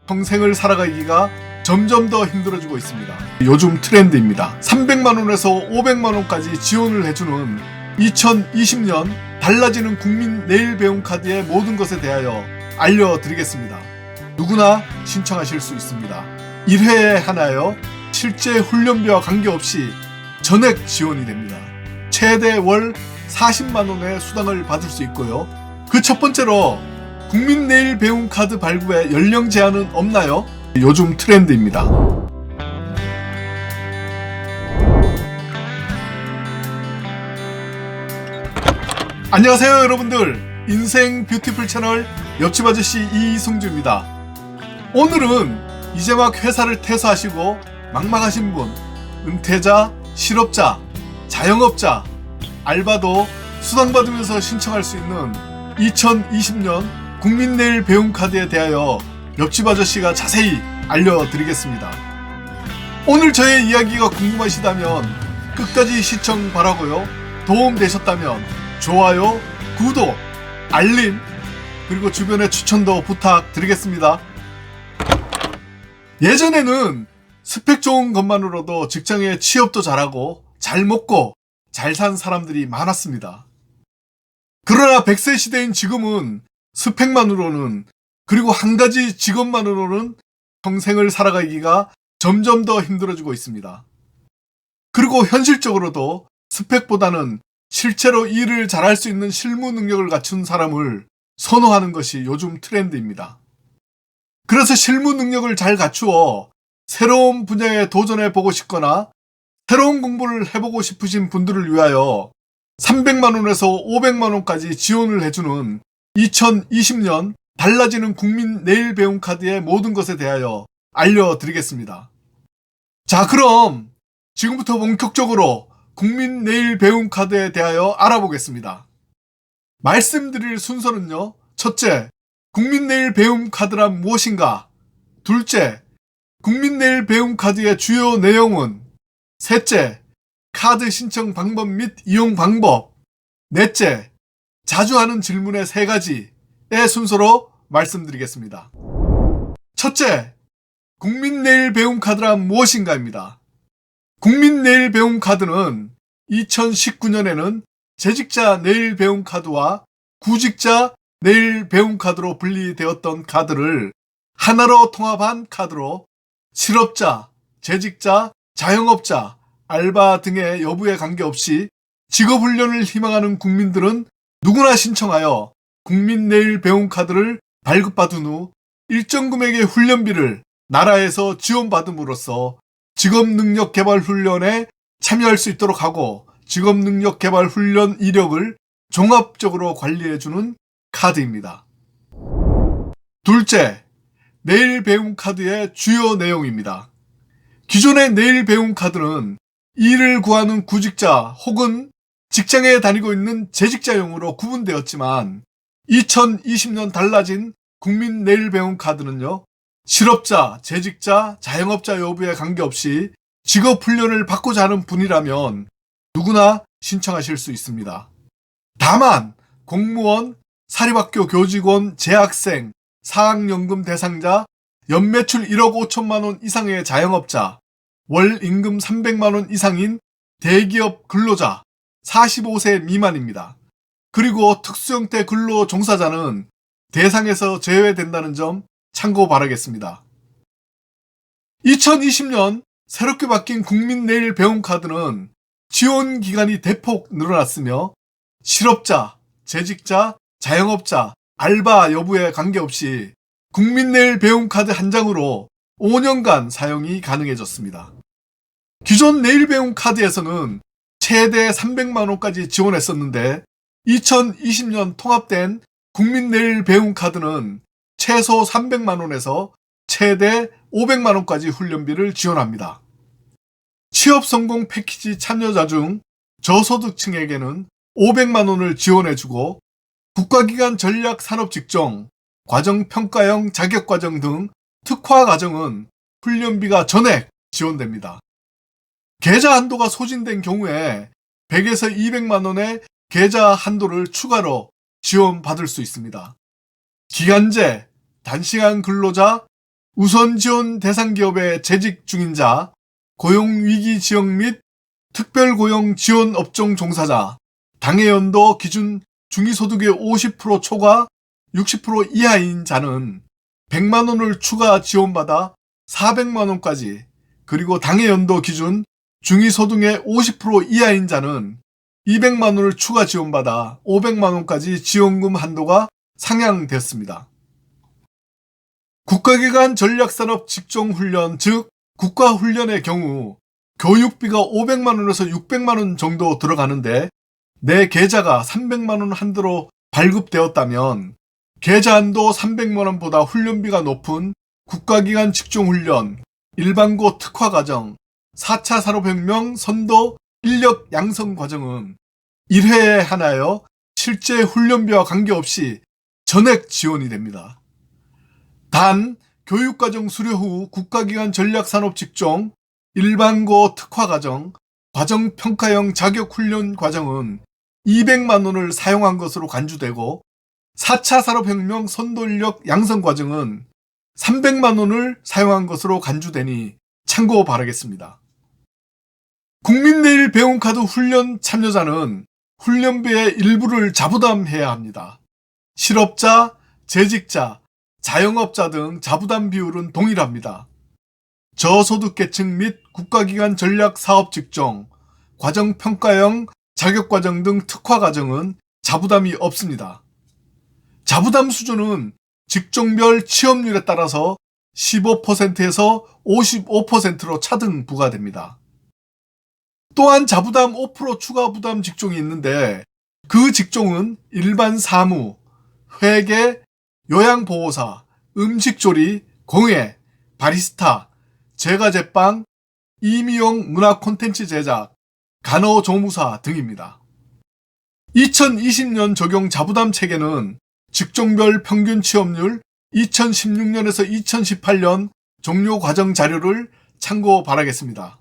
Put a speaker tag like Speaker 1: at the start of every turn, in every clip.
Speaker 1: 평생을 살아가기가 점점 더 힘들어지고 있습니다. 요즘 트렌드입니다. 300만원에서 500만원까지 지원을 해주는 2020년 달라지는 국민 내일 배움 카드의 모든 것에 대하여 알려드리겠습니다. 누구나 신청하실 수 있습니다. 1회에 하나여 실제 훈련비와 관계없이 전액 지원이 됩니다. 최대 월 40만원의 수당을 받을 수 있고요. 그 첫 번째로 국민 내일 배움 카드 발급에 연령 제한은 없나요? 요즘 트렌드입니다. 안녕하세요 여러분들, 인생 뷰티풀 채널 옆집 아저씨 이승주입니다. 오늘은 이제 막 회사를 퇴사하시고 막막하신 분, 은퇴자, 실업자, 자영업자, 알바도 수당받으면서 신청할 수 있는 2020년 국민 내일 배움 카드에 대하여 옆집 아저씨가 자세히 알려드리겠습니다. 오늘 저의 이야기가 궁금하시다면 끝까지 시청 바라고요. 도움 되셨다면 좋아요, 구독, 알림, 그리고 주변에 추천도 부탁드리겠습니다. 예전에는 스펙 좋은 것만으로도 직장에 취업도 잘하고 잘 먹고 잘 산 사람들이 많았습니다. 그러나 100세 시대인 지금은 스펙만으로는, 그리고 한 가지 직업만으로는 평생을 살아가기가 점점 더 힘들어지고 있습니다. 그리고 현실적으로도 스펙보다는 실제로 일을 잘할 수 있는 실무 능력을 갖춘 사람을 선호하는 것이 요즘 트렌드입니다. 그래서 실무 능력을 잘 갖추어 새로운 분야에 도전해보고 싶거나 새로운 공부를 해보고 싶으신 분들을 위하여 300만원에서 500만원까지 지원을 해주는 2020년 달라지는 국민 내일 배움 카드의 모든 것에 대하여 알려드리겠습니다. 자, 그럼 지금부터 본격적으로 국민 내일 배움 카드에 대하여 알아보겠습니다. 말씀드릴 순서는요, 첫째, 국민 내일 배움 카드란 무엇인가? 둘째, 국민 내일 배움 카드의 주요 내용은? 셋째, 카드 신청 방법 및 이용 방법. 넷째, 자주 하는 질문의 3가지의 순서로 말씀드리겠습니다. 첫째, 국민 내일 배움 카드란 무엇인가입니다. 국민 내일 배움 카드는 2019년에는 재직자 내일 배움 카드와 구직자 내일 배움 카드로 분리되었던 카드를 하나로 통합한 카드로 실업자, 재직자, 자영업자, 알바 등의 여부에 관계없이 직업훈련을 희망하는 국민들은 누구나 신청하여 국민 내일 배움 카드를 발급받은 후 일정 금액의 훈련비를 나라에서 지원받음으로써 직업능력개발훈련에 참여할 수 있도록 하고 직업능력개발훈련 이력을 종합적으로 관리해주는 카드입니다. 둘째, 내일 배움 카드의 주요 내용입니다. 기존의 내일 배움 카드는 일을 구하는 구직자 혹은 직장에 다니고 있는 재직자용으로 구분되었지만 2020년 달라진 국민 내일 배움 카드는요, 실업자, 재직자, 자영업자 여부에 관계없이 직업훈련을 받고자 하는 분이라면 누구나 신청하실 수 있습니다. 다만 공무원, 사립학교 교직원, 재학생, 사학연금 대상자, 연매출 1억 5천만 원 이상의 자영업자, 월 임금 300만원 이상인 대기업 근로자, 45세 미만입니다. 그리고 특수형태 근로 종사자는 대상에서 제외된다는 점 참고 바라겠습니다. 2020년 새롭게 바뀐 국민 내일 배움 카드는 지원 기간이 대폭 늘어났으며 실업자, 재직자, 자영업자, 알바 여부에 관계없이 국민 내일 배움 카드 한 장으로 5년간 사용이 가능해졌습니다. 기존 내일 배움 카드에서는 최대 300만원까지 지원했었는데 2020년 통합된 국민 내일 배움 카드는 최소 300만원에서 최대 500만원까지 훈련비를 지원합니다. 취업 성공 패키지 참여자 중 저소득층에게는 500만원을 지원해주고 국가기관 전략 산업 직종, 과정평가형 자격과정 등 특화과정은 훈련비가 전액 지원됩니다. 계좌 한도가 소진된 경우에 100에서 200만원의 계좌 한도를 추가로 지원받을 수 있습니다. 기간제, 단시간 근로자, 우선 지원 대상 기업에 재직 중인 자, 고용위기 지역 및 특별고용 지원 업종 종사자, 당해연도 기준 중위소득의 50% 초과 60% 이하인 자는 100만 원을 추가 지원받아 400만 원까지, 그리고 당해연도 기준 중위소득의 50% 이하인 자는 200만 원을 추가 지원받아 500만 원까지 지원금 한도가 상향되었습니다. 국가기관 전략산업 직종훈련, 즉 국가훈련의 경우 교육비가 500만 원에서 600만 원 정도 들어가는데 내 계좌가 300만 원 한도로 발급되었다면 계좌 한도 300만 원보다 훈련비가 높은 국가기관 직종훈련, 일반고 특화과정, 4차 산업혁명 선도 인력 양성 과정은 1회에 하나여 실제 훈련비와 관계없이 전액 지원이 됩니다. 단, 교육과정 수료 후 국가기관 전략산업 직종, 일반고 특화과정, 과정평가형 자격훈련 과정은 200만 원을 사용한 것으로 간주되고 4차 산업혁명 선도인력 양성 과정은 300만 원을 사용한 것으로 간주되니 참고 바라겠습니다. 국민내일 배움카드 훈련 참여자는 훈련비의 일부를 자부담해야 합니다. 실업자, 재직자, 자영업자 등 자부담 비율은 동일합니다. 저소득계층 및 국가기관 전략사업 직종, 과정평가형 자격과정 등 특화과정은 자부담이 없습니다. 자부담 수준은 직종별 취업률에 따라서 15%에서 55%로 차등 부과됩니다. 또한 자부담 5% 추가 부담 직종이 있는데 그 직종은 일반 사무, 회계, 요양보호사, 음식조리, 공예, 바리스타, 제과제빵, 임의용 문화 콘텐츠 제작, 간호조무사 등입니다. 2020년 적용 자부담 체계는 직종별 평균 취업률 2016년에서 2018년 종료 과정 자료를 참고 바라겠습니다.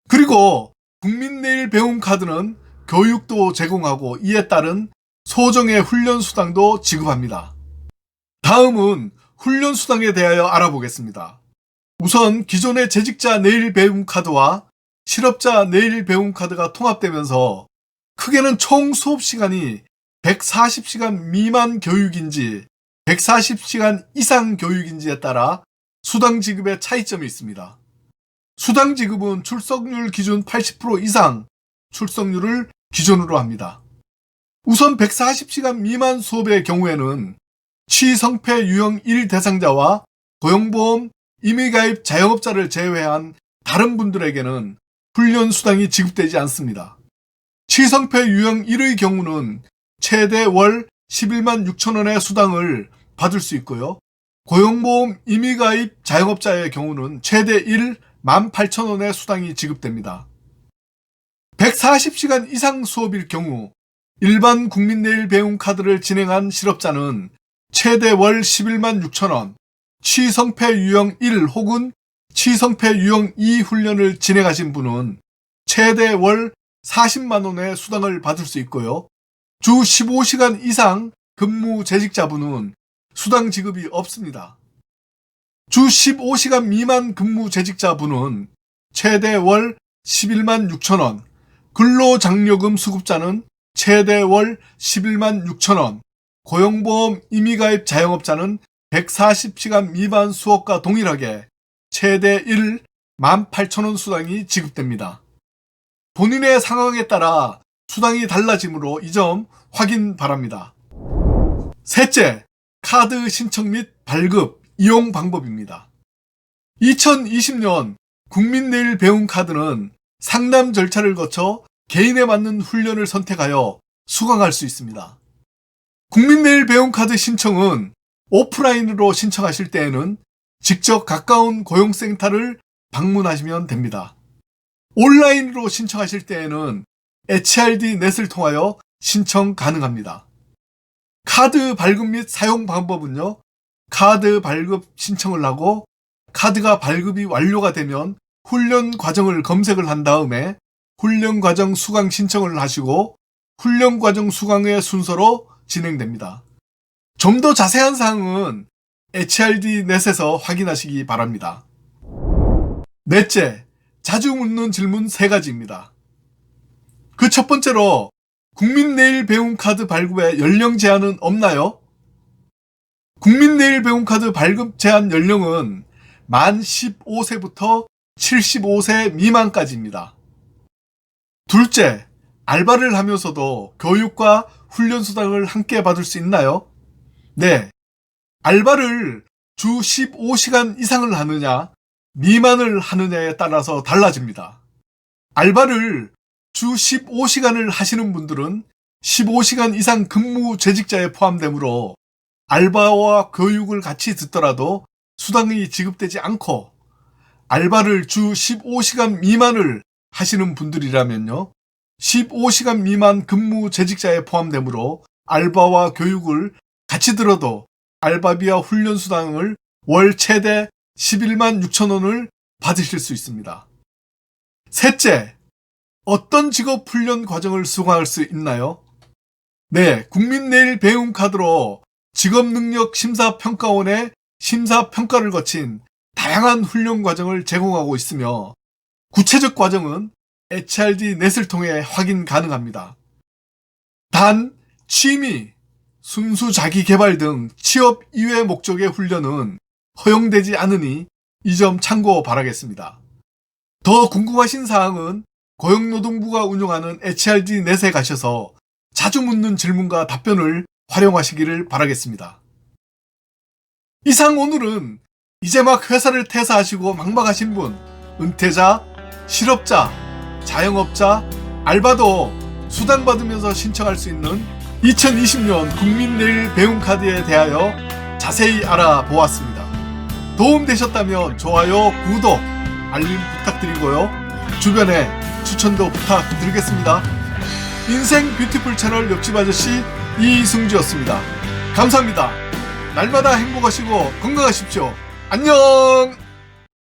Speaker 1: 그리고 국민내일 배움카드는 교육도 제공하고 이에 따른 소정의 훈련수당도 지급합니다. 다음은 훈련수당에 대하여 알아보겠습니다. 우선 기존의 재직자 내일 배움카드와 실업자 내일 배움카드가 통합되면서 크게는 총 수업시간이 140시간 미만 교육인지 140시간 이상 교육인지에 따라 수당 지급의 차이점이 있습니다. 수당 지급은 출석률 기준 80% 이상 출석률을 기준으로 합니다. 우선 140시간 미만 수업의 경우에는 취성패 유형 1 대상자와 고용보험, 임의가입 자영업자를 제외한 다른 분들에게는 훈련 수당이 지급되지 않습니다. 취성패 유형 1의 경우는 최대 월 11만 6천 원의 수당을 받을 수 있고요. 고용보험, 임의가입 자영업자의 경우는 최대 1 18,000원의 수당이 지급됩니다. 140시간 이상 수업일 경우 일반 국민내일 배움카드를 진행한 실업자는 최대 월 11만 6천 원, 취성패 유형 1 혹은 취성패 유형 2 훈련을 진행하신 분은 최대 월 40만 원의 수당을 받을 수 있고요. 주 15시간 이상 근무 재직자분은 수당 지급이 없습니다. 주 15시간 미만 근무 재직자분은 최대 월 11만 6천 원, 근로장려금 수급자는 최대 월 11만 6천 원, 고용보험 임의가입 자영업자는 140시간 미만 수업과 동일하게 최대 1 18,000원 수당이 지급됩니다. 본인의 상황에 따라 수당이 달라지므로 이 점 확인 바랍니다. 셋째, 카드 신청 및 발급, 이용 방법입니다. 2020년 국민내일 배움카드는 상담 절차를 거쳐 개인에 맞는 훈련을 선택하여 수강할 수 있습니다. 국민내일 배움카드 신청은 오프라인으로 신청하실 때에는 직접 가까운 고용센터를 방문하시면 됩니다. 온라인으로 신청하실 때에는 HRD 넷을 통하여 신청 가능합니다. 카드 발급 및 사용 방법은요, 카드 발급 신청을 하고 카드가 발급이 완료가 되면 훈련 과정을 검색을 한 다음에 훈련 과정 수강 신청을 하시고 훈련 과정 수강의 순서로 진행됩니다. 좀 더 자세한 사항은 HRD넷에서 확인하시기 바랍니다. 넷째, 자주 묻는 질문 3가지입니다. 그 첫 번째로 국민내일배움카드 발급에 연령 제한은 없나요? 국민내일배움카드 발급 제한 연령은 만 15세부터 75세 미만까지입니다. 둘째, 알바를 하면서도 교육과 훈련 수당을 함께 받을 수 있나요? 네. 알바를 주 15시간 이상을 하느냐, 미만을 하느냐에 따라서 달라집니다. 알바를 주 15시간을 하시는 분들은 15시간 이상 근무 재직자에 포함되므로 알바와 교육을 같이 듣더라도 수당이 지급되지 않고, 알바를 주 15시간 미만을 하시는 분들이라면요, 15시간 미만 근무 재직자에 포함되므로 알바와 교육을 같이 들어도 알바비와 훈련 수당을 월 최대 11만 6천 원을 받으실 수 있습니다. 셋째, 어떤 직업 훈련 과정을 수강할 수 있나요? 네, 국민내일배움카드로 직업능력심사평가원의 심사평가를 거친 다양한 훈련 과정을 제공하고 있으며, 구체적 과정은 HRD넷을 통해 확인 가능합니다. 단, 취미, 순수 자기개발 등 취업 이외 목적의 훈련은 허용되지 않으니 이 점 참고 바라겠습니다. 더 궁금하신 사항은 고용노동부가 운영하는 HRD넷에 가셔서 자주 묻는 질문과 답변을 활용하시기를 바라겠습니다. 이상 오늘은 이제 막 회사를 퇴사하시고 막막하신 분, 은퇴자, 실업자, 자영업자, 알바도 수당받으면서 신청할 수 있는 2020년 국민내일배움카드에 대하여 자세히 알아보았습니다. 도움되셨다면 좋아요, 구독, 알림 부탁드리고요. 주변에 추천도 부탁드리겠습니다. 인생 뷰티풀 채널 옆집 아저씨 이승주였습니다. 감사합니다. 날마다 행복하시고 건강하십시오. 안녕!